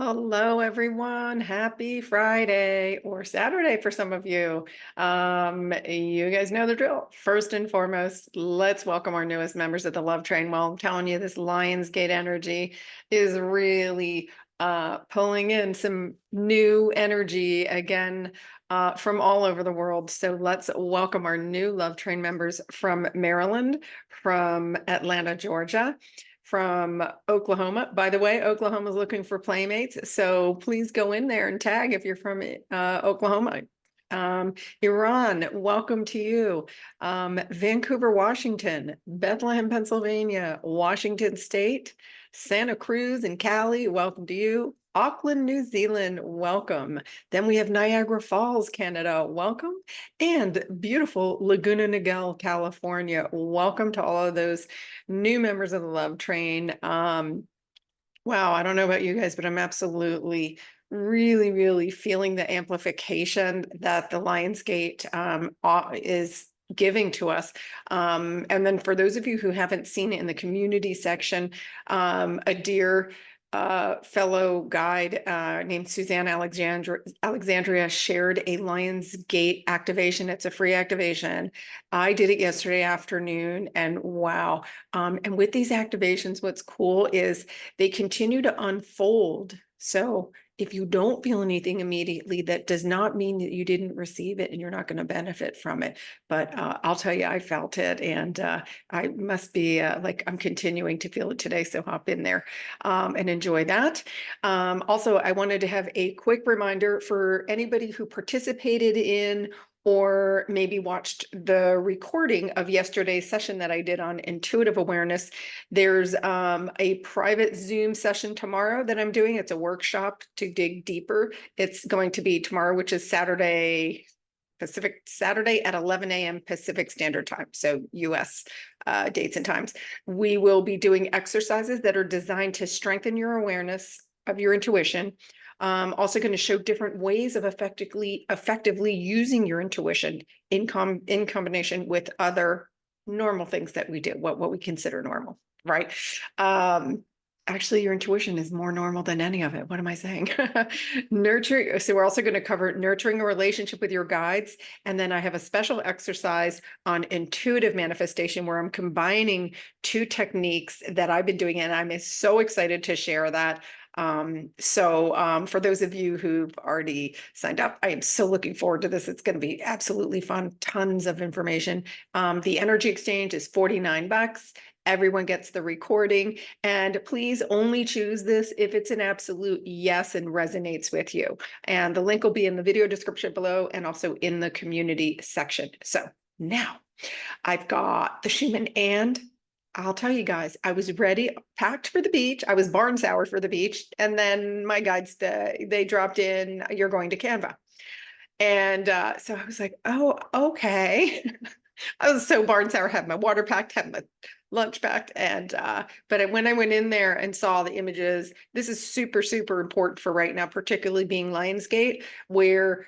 Hello, everyone. Happy Friday or Saturday for some of you. You guys know the drill. First and foremost, let's welcome our newest members of the Love Train. Well, I'm telling you, this Lionsgate energy is really pulling in some new energy again from all over the world. So let's welcome our new Love Train members from Maryland, from Atlanta, Georgia, from Oklahoma. By the way, Oklahoma is looking for playmates, so please go in there and tag if you're from Oklahoma. Iran, welcome to you. Vancouver, Washington, Bethlehem, Pennsylvania, Washington State, Santa Cruz and Cali, welcome to you. Auckland, New Zealand, welcome. Then we have Niagara Falls, Canada, welcome. And beautiful Laguna Niguel, California, welcome to all of those new members of the Love Train. Wow, I don't know about you guys, but I'm absolutely really feeling the amplification that the Lionsgate is giving to us. And then for those of you who haven't seen it in the community section, a dear fellow guide named Suzanne Alexandria shared a Lionsgate activation. It's a free activation. I did it yesterday afternoon, and wow. And with these activations, what's cool is they continue to unfold. So if you don't feel anything immediately, that does not mean that you didn't receive it and you're not going to benefit from it. But I'll tell you, I felt it, and I must be like I'm continuing to feel it today. So hop in there and enjoy that. Also, I wanted to have a quick reminder for anybody who participated in or maybe watched the recording of yesterday's session that I did on intuitive awareness. There's a private Zoom session tomorrow that I'm doing. It's a workshop to dig deeper. It's going to be tomorrow, which is Saturday at 11 a.m. Pacific Standard Time, so US dates and times. We will be doing exercises that are designed to strengthen your awareness of your intuition. Also going to show different ways of effectively using your intuition in combination with other normal things that we do, what we consider normal, right? Actually, your intuition is more normal than any of it. What am I saying? Nurturing. So we're also going to cover nurturing a relationship with your guides. And then I have a special exercise on intuitive manifestation where I'm combining two techniques that I've been doing. And I'm so excited to share that. For those of you who've already signed up, I am so looking forward to this. It's going to be absolutely fun. Tons of information. The energy exchange is $49. Everyone gets the recording, and please only choose this if it's an absolute yes and resonates with you. And the link will be in the video description below and also in the community section. So now I've got the Schumann, and I'll tell you guys, I was ready, packed for the beach. I was barn sour for the beach. And then my guides, they dropped in, you're going to Canva. And so I was like, oh, okay. I was so barn sour, had my water packed, had my lunch packed. And but when I went in there and saw the images, this is super important for right now, particularly being Lionsgate, where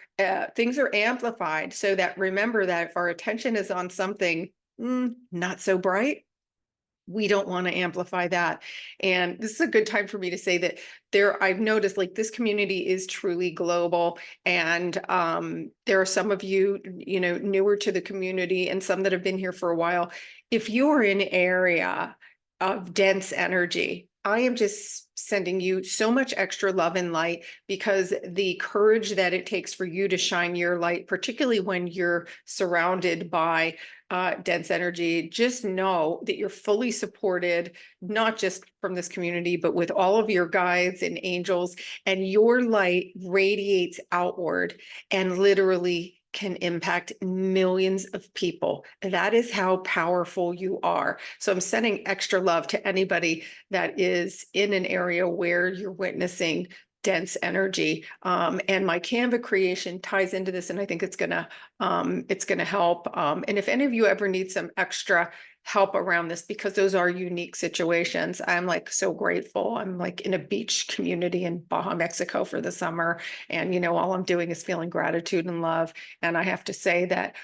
things are amplified. So that remember that if our attention is on something not so bright, we don't want to amplify that. And this is a good time for me to say that I've noticed like this community is truly global. And there are some of you, newer to the community and some that have been here for a while. If you're in an area of dense energy, I am just sending you so much extra love and light, because the courage that it takes for you to shine your light, particularly when you're surrounded by dense energy, just know that you're fully supported, not just from this community, but with all of your guides and angels, and your light radiates outward and literally can impact millions of people. That is how powerful you are. So I'm sending extra love to anybody that is in an area where you're witnessing dense energy. And my Canva creation ties into this, and I think it's gonna help. And if any of you ever need some extra help around this because those are unique situations. I'm like so grateful. I'm like in a beach community in Baja, Mexico for the summer. And, all I'm doing is feeling gratitude and love. And I have to say that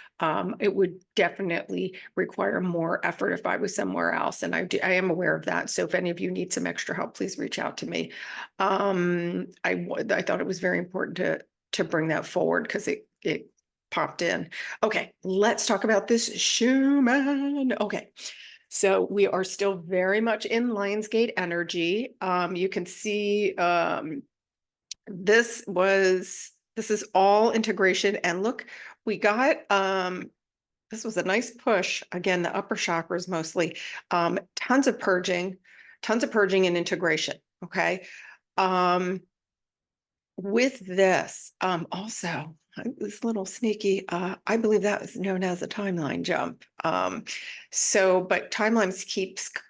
it would definitely require more effort if I was somewhere else. And I am aware of that. So if any of you need some extra help, please reach out to me. I thought it was very important to bring that forward because it popped in. Okay, let's talk about this Schumann. Okay, so we are still very much in Lionsgate energy. You can see this is all integration, and look, we got this was a nice push. Again, the upper chakras mostly. Tons of purging and integration. Okay. With this, also this little sneaky, I believe that is known as a timeline jump. But timelines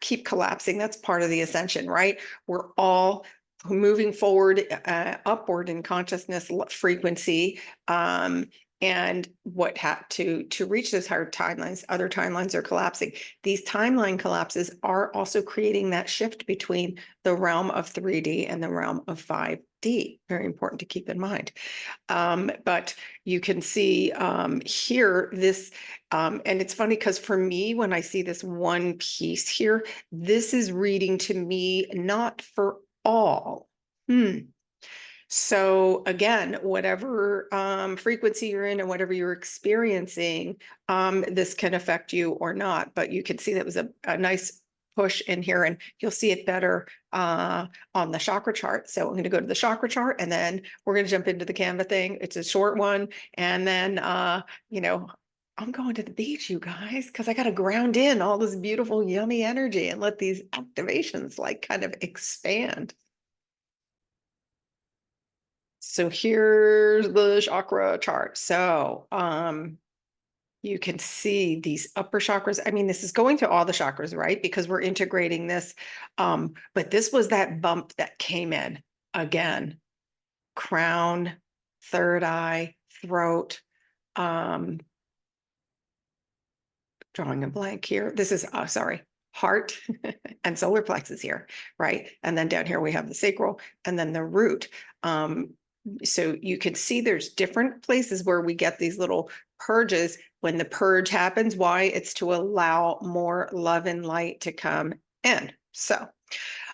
keep collapsing. That's part of the ascension, right? We're all moving forward, upward in consciousness frequency. And what had to reach those higher timelines, other timelines are collapsing. These timeline collapses are also creating that shift between the realm of 3D and the realm of 5D. Very important to keep in mind. But you can see here this, and it's funny because for me, when I see this one piece here, this is reading to me not for all. So again, whatever frequency you're in and whatever you're experiencing, this can affect you or not. But you can see that was a nice push in here, and you'll see it better on the chakra chart. So I'm going to go to the chakra chart, and then we're going to jump into the Canva thing. It's a short one, and then I'm going to the beach, you guys, because I got to ground in all this beautiful, yummy energy and let these activations like kind of expand. So here's the chakra chart. So you can see these upper chakras. I mean, this is going to all the chakras, right? Because we're integrating this. But this was that bump that came in again. Crown, third eye, throat, drawing a blank here. This is, sorry, heart and solar plexus here, right? And then down here we have the sacral and then the root. So you can see there's different places where we get these little purges. When the purge happens, why? It's to allow more love and light to come in. So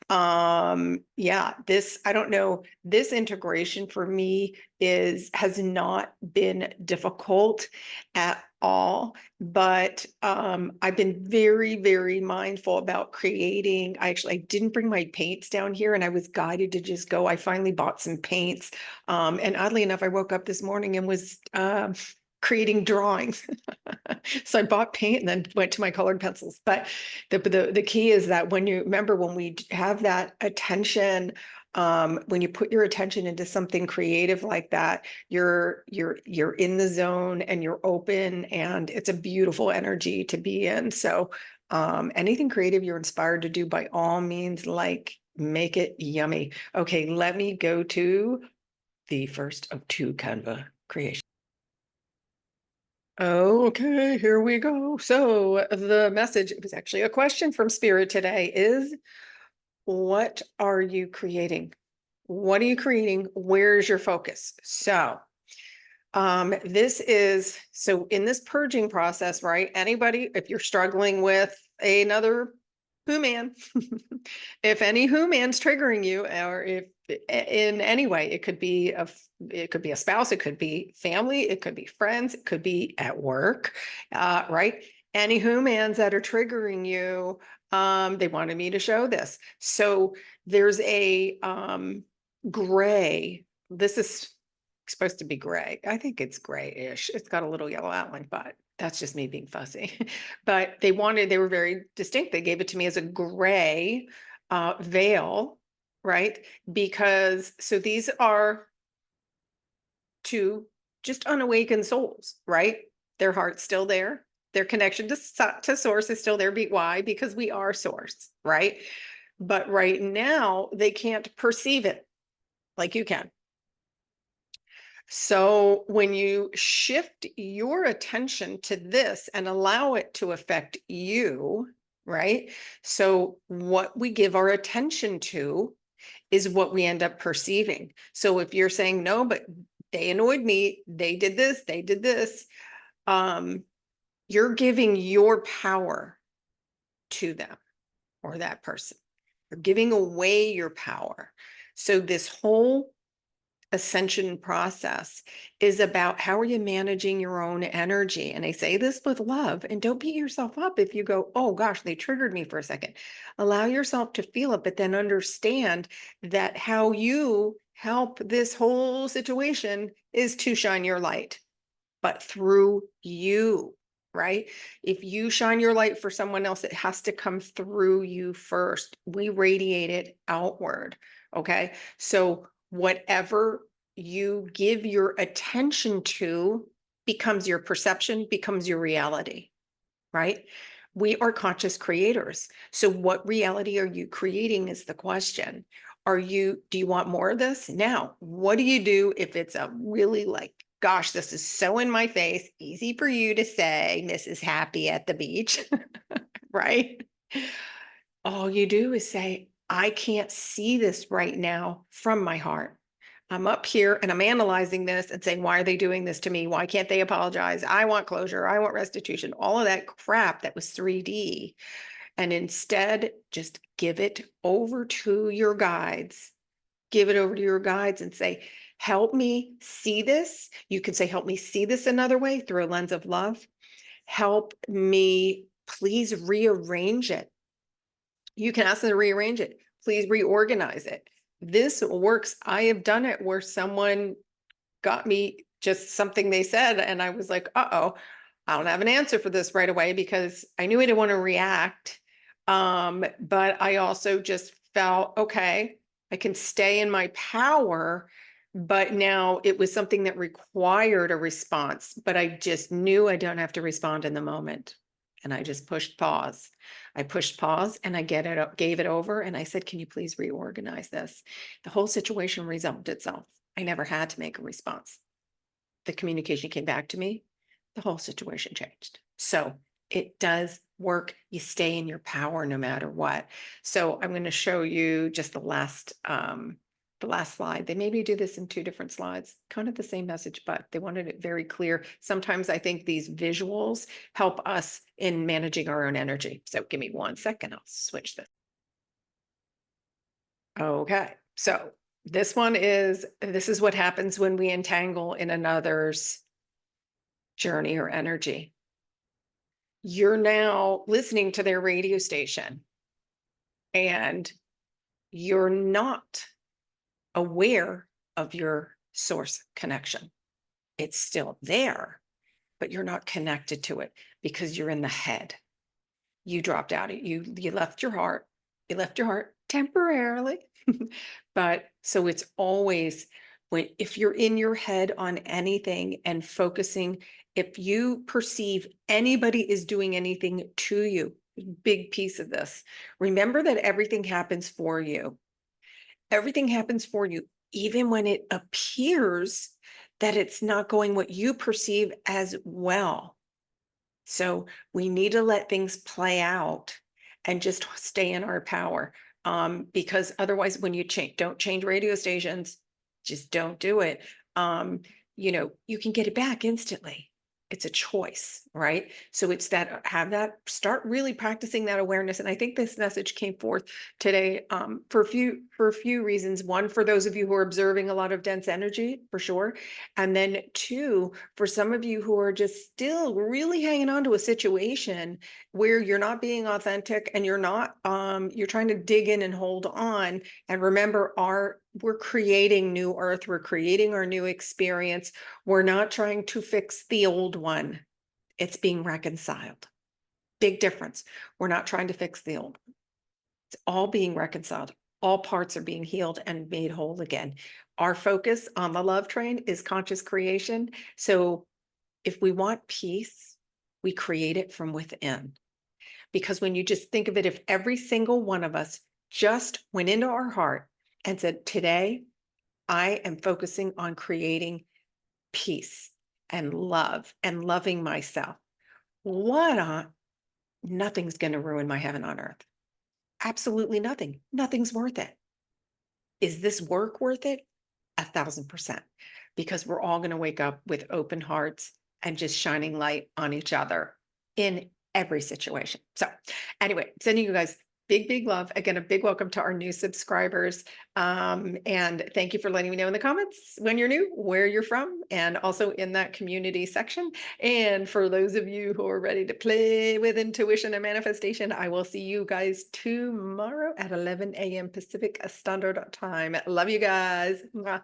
yeah, this, I don't know, this integration for me has not been difficult at all, but I've been very, very mindful about creating. I didn't bring my paints down here, and I was guided to just go. I finally bought some paints, and oddly enough, I woke up this morning and was creating drawings. So I bought paint and then went to my colored pencils. But the key is that when we have that attention, when you put your attention into something creative like that, you're in the zone and you're open, and it's a beautiful energy to be in. So anything creative you're inspired to do, by all means, like, make it yummy. Okay, let me go to the first of two Canva creations. Okay, here we go. So the message, it was actually a question from Spirit today, is what are you creating? What are you creating? Where's your focus? So this is, so in this purging process, right? Anybody, if you're struggling with another who man, if any who man's triggering you, or if in any way, it could be a spouse, it could be family, it could be friends, it could be at work, right? Any who mans that are triggering you, they wanted me to show this. So there's a gray. This is supposed to be gray. I think it's grayish. It's got a little yellow outline, but that's just me being fussy. But they were very distinct. They gave it to me as a gray veil, right? Because, so these are two just unawakened souls, right? Their heart's still there. Their connection to source is still there. Why? Because we are source, right? But right now they can't perceive it like you can. So when you shift your attention to this and allow it to affect you, right? So what we give our attention to is what we end up perceiving. So if you're saying, no, but they annoyed me, they did this, um, you're giving your power to them or that person. You're giving away your power. So this whole ascension process is about how are you managing your own energy. And I say this with love, and don't beat yourself up if you go, oh gosh, they triggered me for a second. Allow yourself to feel it, but then understand that how you help this whole situation is to shine your light, but through you, right? If you shine your light for someone else, it has to come through you first. We radiate it outward. Okay. So whatever you give your attention to becomes your perception, becomes your reality, right? We are conscious creators. So what reality are you creating is the question. Do you want more of this? Now, what do you do if it's a really like, gosh, this is so in my face, easy for you to say, Mrs. Happy at the beach, right? All you do is say, I can't see this right now from my heart. I'm up here and I'm analyzing this and saying, why are they doing this to me? Why can't they apologize? I want closure. I want restitution. All of that crap that was 3D. And instead, just give it over to your guides. Give it over to your guides and say, help me see this. You can say, help me see this another way through a lens of love. Help me, please rearrange it. You can ask them to rearrange it. Please reorganize it. This works. I have done it where someone got me just something they said, and I was like, uh-oh, I don't have an answer for this right away because I knew I didn't want to react. But I also just felt, okay, I can stay in my power, but now it was something that required a response, but I just knew I don't have to respond in the moment. And I just pushed pause. I pushed pause and I gave it over. And I said, can you please reorganize this? The whole situation resolved itself. I never had to make a response. The communication came back to me. The whole situation changed. So it does work. You stay in your power no matter what. So I'm going to show you just the last slide. They maybe do this in two different slides, kind of the same message, but they wanted it very clear. Sometimes I think these visuals help us in managing our own energy. So give me 1 second. I'll switch this. Okay. So this is what happens when we entangle in another's journey or energy. You're now listening to their radio station and you're not aware of your source connection. It's still there, but you're not connected to it because you're in the head. You dropped out. You left your heart. You left your heart temporarily. But so it's always if you're in your head on anything and focusing, if you perceive anybody is doing anything to you, big piece of this, remember that everything happens for you. Everything happens for you, even when it appears that it's not going what you perceive as well. So we need to let things play out and just stay in our power. Because otherwise, when you don't change radio stations, just don't do it. You can get it back instantly. It's a choice, right? So it's start really practicing that awareness. And I think this message came forth today for a few reasons. One, for those of you who are observing a lot of dense energy, for sure. And then two, for some of you who are just still really hanging on to a situation where you're not being authentic and you're trying to dig in and hold on. And remember, we're creating new earth. We're creating our new experience. We're not trying to fix the old one. It's being reconciled. Big difference. We're not trying to fix the old one. It's all being reconciled. All parts are being healed and made whole again. Our focus on the love train is conscious creation. So if we want peace, we create it from within. Because when you just think of it, if every single one of us just went into our heart and said, today, I am focusing on creating peace and love and loving myself, what on nothing's going to ruin my heaven on earth. Absolutely nothing. Nothing's worth it. Is this work worth it? 1,000%, because we're all going to wake up with open hearts and just shining light on each other in every situation. So anyway, sending you guys big love. Again, a big welcome to our new subscribers. And thank you for letting me know in the comments when you're new, where you're from, and also in that community section. And for those of you who are ready to play with intuition and manifestation, I will see you guys tomorrow at 11 a.m. Pacific Standard Time. Love you guys. Mwah.